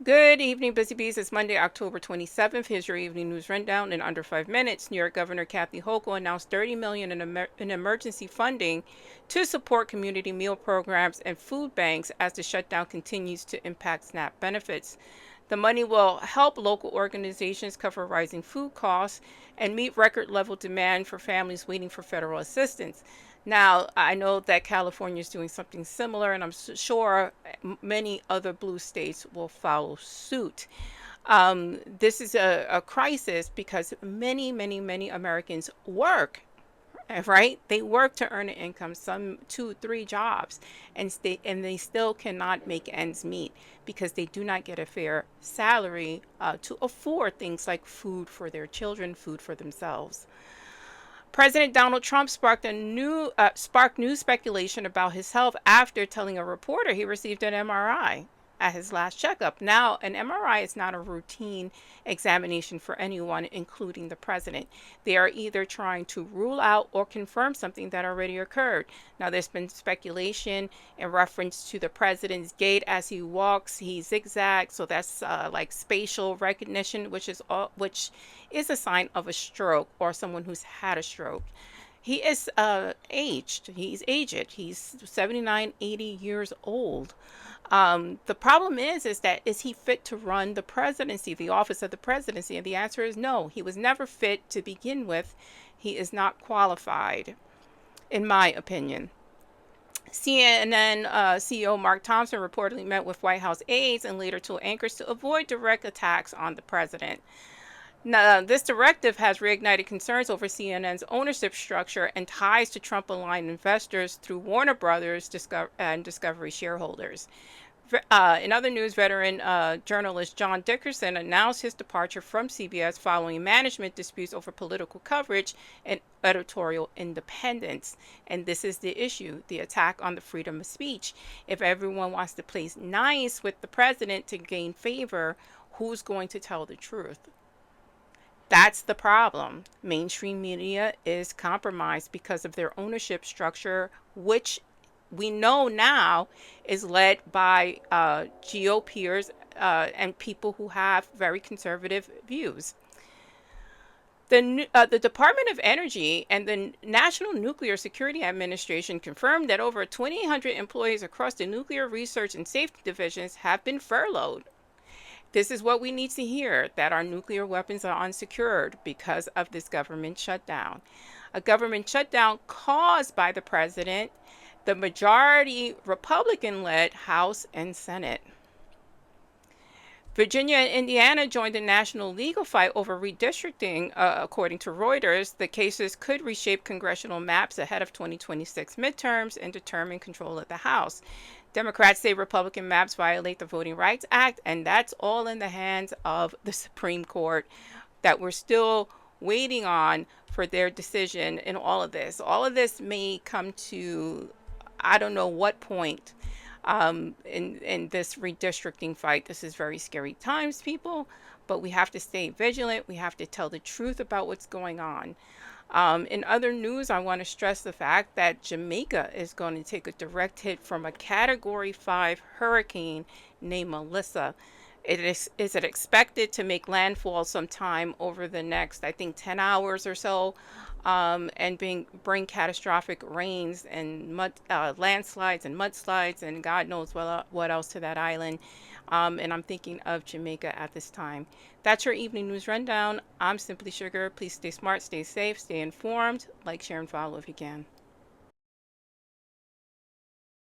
Good evening, Busy Bees. It's Monday, October 27th. Here's your evening news rundown in under 5 minutes. New York Governor Kathy Hochul announced $30 million in emergency funding to support community meal programs and food banks as the shutdown continues to impact SNAP benefits. The money will help local organizations cover rising food costs and meet record level demand for families waiting for federal assistance. Now, I know that California is doing something similar, and I'm sure many other blue states will follow suit. This is a crisis because many Americans work, right? They work to earn an income, some two, three jobs, and they still cannot make ends meet because they do not get a fair salary to afford things like food for their children, food for themselves. President Donald Trump sparked new speculation about his health after telling a reporter he received an MRI at his last checkup. Now, an MRI is not a routine examination for anyone, including the president. They are either trying to rule out or confirm something that already occurred. Now, there's been speculation in reference to the president's gait as he walks. He zigzags, so that's like spatial recognition, which is a sign of a stroke or someone who's had a stroke. He is aged. He's aged. He's 79, 80 years old. The problem is that is he fit to run the presidency, the office of the presidency? And the answer is no. He was never fit to begin with. He is not qualified, in my opinion. CNN CEO Mark Thompson reportedly met with White House aides and later told anchors to avoid direct attacks on the president. Now, this directive has reignited concerns over CNN's ownership structure and ties to Trump-aligned investors through Warner Brothers and Discovery shareholders. In other news, veteran journalist John Dickerson announced his departure from CBS following management disputes over political coverage and editorial independence. And this is the issue, the attack on the freedom of speech. If everyone wants to play nice with the president to gain favor, who's going to tell the truth? That's the problem. Mainstream media is compromised because of their ownership structure, which we know now is led by GOPers and people who have very conservative views. The Department of Energy and the National Nuclear Security Administration confirmed that over 2,800 employees across the nuclear research and safety divisions have been furloughed. This is what we need to hear, that our nuclear weapons are unsecured because of this government shutdown. A government shutdown caused by the president, the majority Republican-led House and Senate. Virginia and Indiana joined the national legal fight over redistricting, according to Reuters. The cases could reshape congressional maps ahead of 2026 midterms and determine control of the House. Democrats say Republican maps violate the Voting Rights Act, and that's all in the hands of the Supreme Court that we're still waiting on for their decision in all of this. All of this may come to, I don't know what point in this redistricting fight. This is very scary times, people, but we have to stay vigilant. We have to tell the truth about what's going on. In other news, I want to stress the fact that Jamaica is going to take a direct hit from a Category 5 hurricane named Melissa. Is it expected to make landfall sometime over the next, I think, 10 hours or so, and bring catastrophic rains and landslides and mudslides and God knows what else to that island. And I'm thinking of Jamaica at this time. That's your evening news rundown. I'm Simply Sugar. Please stay smart, stay safe, stay informed. Like, share, and follow if you can.